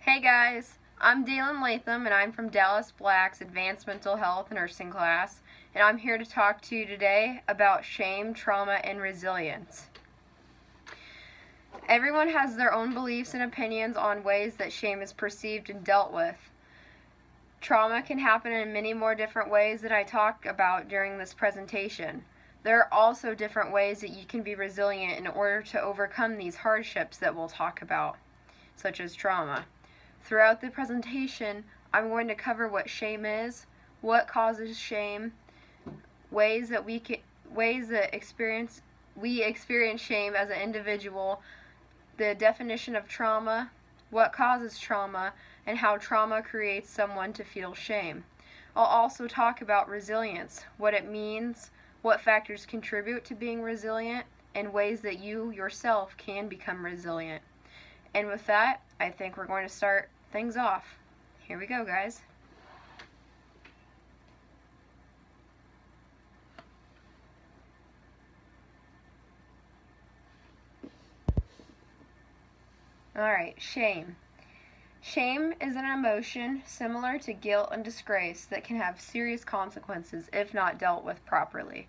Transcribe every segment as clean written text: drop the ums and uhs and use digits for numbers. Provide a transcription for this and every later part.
Hey guys, I'm Dalen Latham and I'm from Dallas Black's Advanced Mental Health Nursing class, and I'm here to talk to you today about shame, trauma, and resilience. Everyone has their own beliefs and opinions on ways that shame is perceived and dealt with. Trauma can happen in many more different ways that I talk about during this presentation. There are also different ways that you can be resilient in order to overcome these hardships that we'll talk about, such as trauma. Throughout the presentation, I'm going to cover what shame is, what causes shame, ways that we experience shame as an individual, the definition of trauma, what causes trauma, and how trauma creates someone to feel shame. I'll also talk about resilience, what it means, what factors contribute to being resilient, and ways that you yourself can become resilient. And with that, I think we're going to start things off. Here we go, guys. Alright, shame. Shame is an emotion similar to guilt and disgrace that can have serious consequences if not dealt with properly.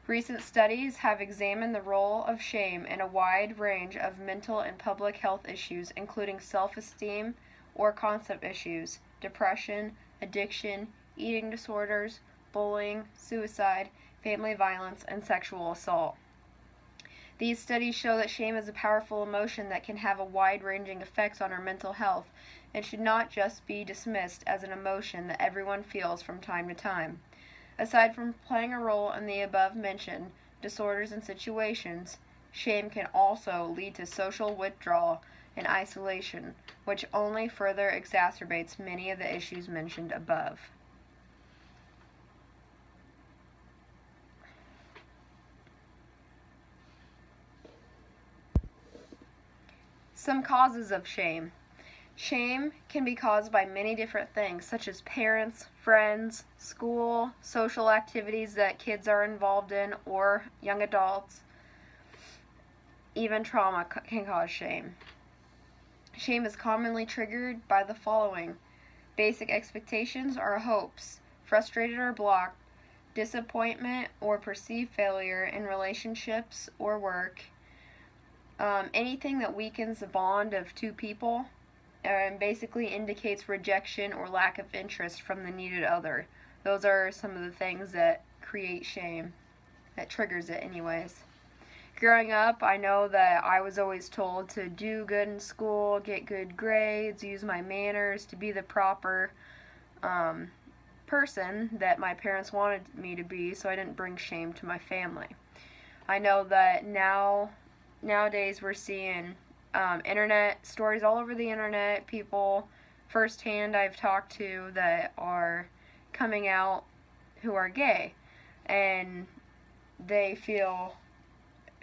Recent studies have examined the role of shame in a wide range of mental and public health issues, including self-esteem or concept issues, depression, addiction, eating disorders, bullying, suicide, family violence, and sexual assault. These studies show that shame is a powerful emotion that can have a wide-ranging effects on our mental health and should not just be dismissed as an emotion that everyone feels from time to time. Aside from playing a role in the above-mentioned disorders and situations, shame can also lead to social withdrawal and isolation, which only further exacerbates many of the issues mentioned above. Some causes of shame. Shame can be caused by many different things, such as parents, friends, school, social activities that kids are involved in, or young adults. Even trauma can cause shame. Shame is commonly triggered by the following: basic expectations or hopes, frustrated or blocked, disappointment or perceived failure in relationships or work, anything that weakens the bond of two people, and basically indicates rejection or lack of interest from the needed other. Those are some of the things that create shame, that triggers it anyways. Growing up, I know that I was always told to do good in school, get good grades, use my manners, to be the proper person that my parents wanted me to be, so I didn't bring shame to my family. I know that nowadays we're seeing internet stories all over the internet, people firsthand I've talked to that are coming out who are gay, and they feel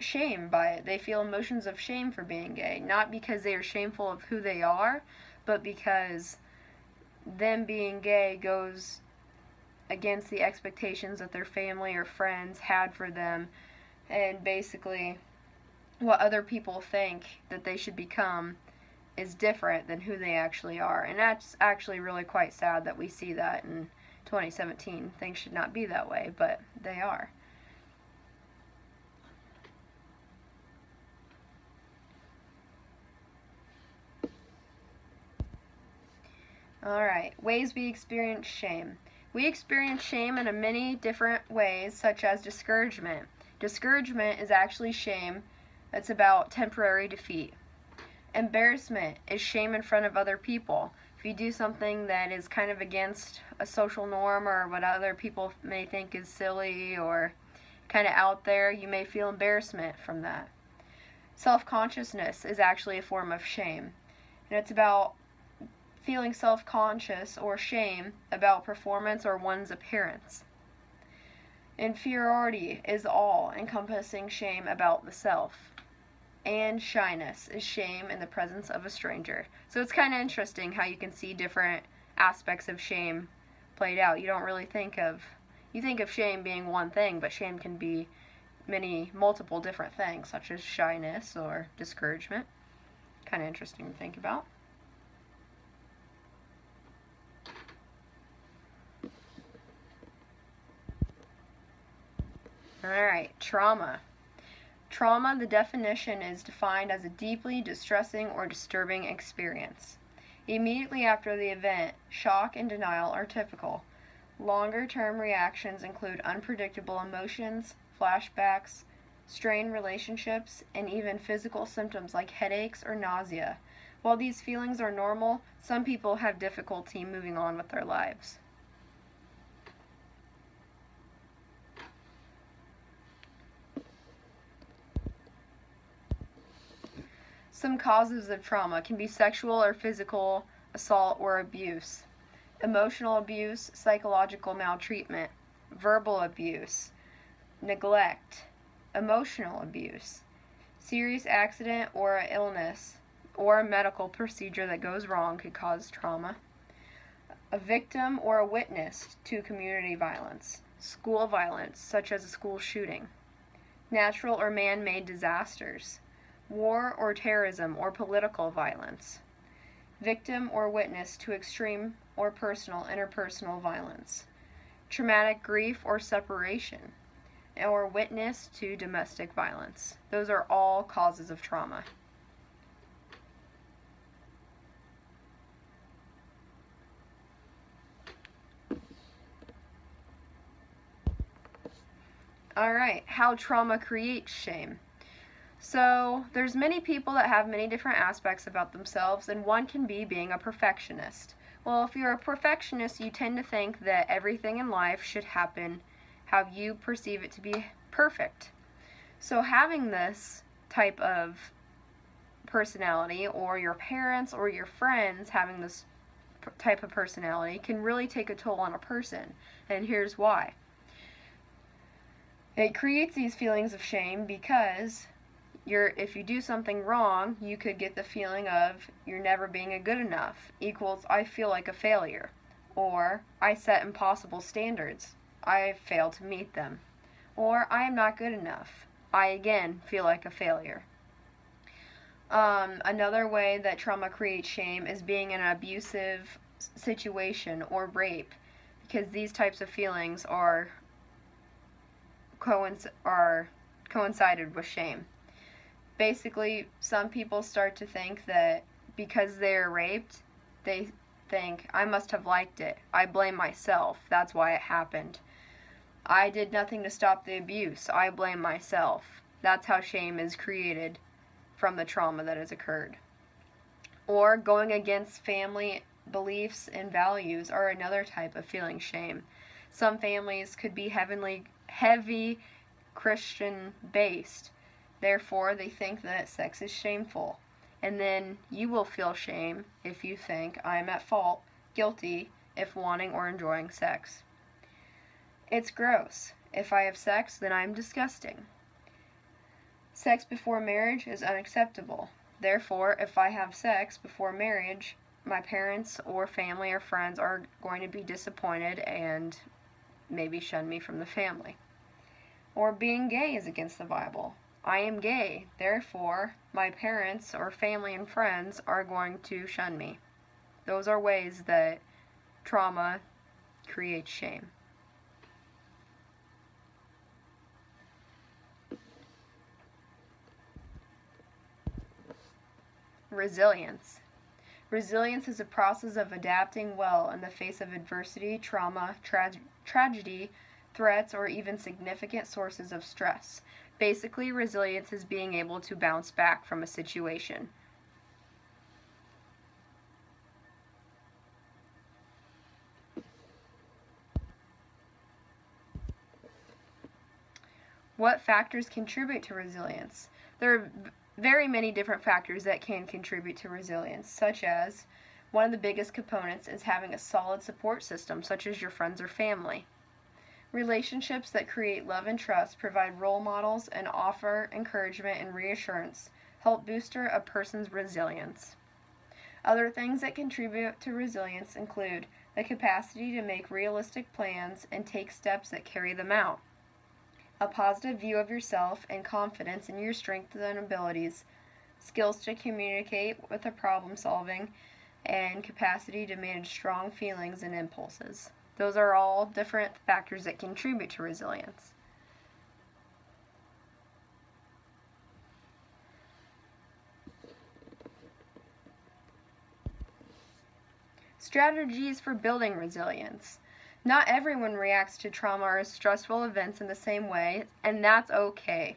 shame by it. They feel emotions of shame for being gay, not because they are shameful of who they are, but because them being gay goes against the expectations that their family or friends had for them, and basically what other people think that they should become is different than who they actually are. And that's actually really quite sad that we see that in 2017. Things should not be that way, but they are. Alright, ways we experience shame. We experience shame in many different ways, such as discouragement. Discouragement is actually shame. It's about temporary defeat. Embarrassment is shame in front of other people. If you do something that is kind of against a social norm or what other people may think is silly or kind of out there, you may feel embarrassment from that. Self-consciousness is actually a form of shame. And it's about feeling self-conscious or shame about performance or one's appearance. Inferiority is all-encompassing shame about the self. And shyness is shame in the presence of a stranger. So it's kind of interesting how you can see different aspects of shame played out. You don't really think of shame being one thing, but shame can be multiple different things, such as shyness or discouragement. Kind of interesting to think about. Alright, trauma. Trauma, the definition is defined as a deeply distressing or disturbing experience. Immediately after the event, shock and denial are typical. Longer-term reactions include unpredictable emotions, flashbacks, strained relationships, and even physical symptoms like headaches or nausea. While these feelings are normal, some people have difficulty moving on with their lives. Some causes of trauma can be sexual or physical assault or abuse, emotional abuse, psychological maltreatment, verbal abuse, neglect, emotional abuse, serious accident or illness, or a medical procedure that goes wrong could cause trauma, a victim or a witness to community violence, school violence such as a school shooting, natural or man-made disasters, war or terrorism or political violence, victim or witness to extreme or personal interpersonal violence, traumatic grief or separation, or witness to domestic violence. Those are all causes of trauma. Alright, how trauma creates shame. So, there's many people that have many different aspects about themselves, and one can be being a perfectionist. Well, if you're a perfectionist, you tend to think that everything in life should happen how you perceive it to be perfect. So having this type of personality, or your parents or your friends having this type of personality, can really take a toll on a person, and here's why. It creates these feelings of shame because if you do something wrong, you could get the feeling of you're never being good enough equals I feel like a failure, or I set impossible standards, I fail to meet them, or I am not good enough, I again feel like a failure. Another way that trauma creates shame is being in an abusive situation or rape, because these types of feelings are coincided with shame. Basically, some people start to think that because they're raped, they think, I must have liked it. I blame myself. That's why it happened. I did nothing to stop the abuse. I blame myself. That's how shame is created from the trauma that has occurred. Or going against family beliefs and values are another type of feeling shame. Some families could be heavy Christian based. Therefore, they think that sex is shameful. And then you will feel shame if you think, I am at fault, guilty, if wanting or enjoying sex. It's gross. If I have sex, then I am disgusting. Sex before marriage is unacceptable. Therefore, if I have sex before marriage, my parents or family or friends are going to be disappointed and maybe shun me from the family. Or being gay is against the Bible. I am gay, therefore my parents or family and friends are going to shun me. Those are ways that trauma creates shame. Resilience. Resilience is a process of adapting well in the face of adversity, trauma, tragedy, threats, or even significant sources of stress. Basically, resilience is being able to bounce back from a situation. What factors contribute to resilience? There are very many different factors that can contribute to resilience, such as one of the biggest components is having a solid support system, such as your friends or family. Relationships that create love and trust, provide role models, and offer encouragement and reassurance help boost a person's resilience. Other things that contribute to resilience include the capacity to make realistic plans and take steps that carry them out, a positive view of yourself and confidence in your strengths and abilities, skills to communicate with a problem solving, and capacity to manage strong feelings and impulses. Those are all different factors that contribute to resilience. Strategies for building resilience. Not everyone reacts to trauma or stressful events in the same way, and that's okay.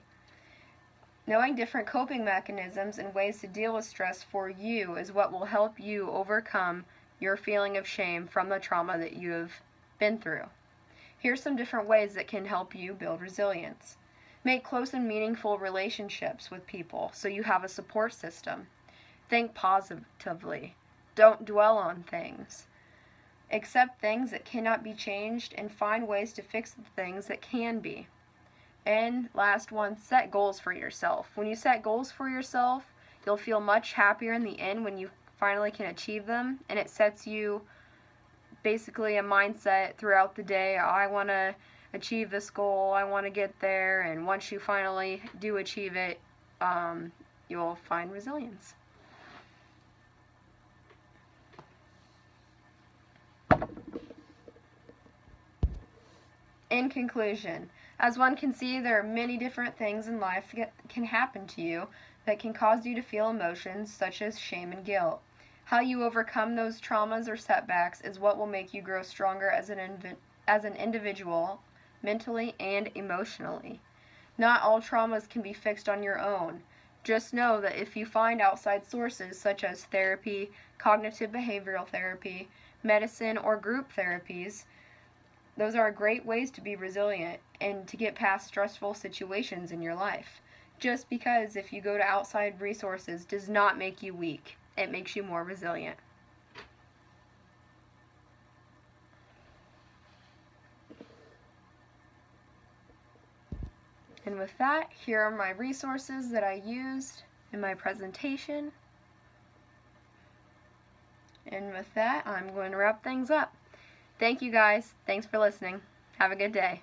Knowing different coping mechanisms and ways to deal with stress for you is what will help you overcome your feeling of shame from the trauma that you have been through. Here's some different ways that can help you build resilience. Make close and meaningful relationships with people so you have a support system. Think positively. Don't dwell on things. Accept things that cannot be changed and find ways to fix the things that can be. And last one, set goals for yourself. When you set goals for yourself, you'll feel much happier in the end when you finally can achieve them, and it sets you basically a mindset throughout the day. I want to achieve this goal, I want to get there, and once you finally do achieve it, you'll find resilience. In conclusion, as one can see, there are many different things in life that can happen to you that can cause you to feel emotions such as shame and guilt. How you overcome those traumas or setbacks is what will make you grow stronger as an individual, mentally and emotionally. Not all traumas can be fixed on your own. Just know that if you find outside sources such as therapy, cognitive behavioral therapy, medicine, or group therapies, those are great ways to be resilient and to get past stressful situations in your life. Just because if you go to outside resources does not make you weak. It makes you more resilient. And with that, here are my resources that I used in my presentation. And with that, I'm going to wrap things up. Thank you guys. Thanks for listening. Have a good day.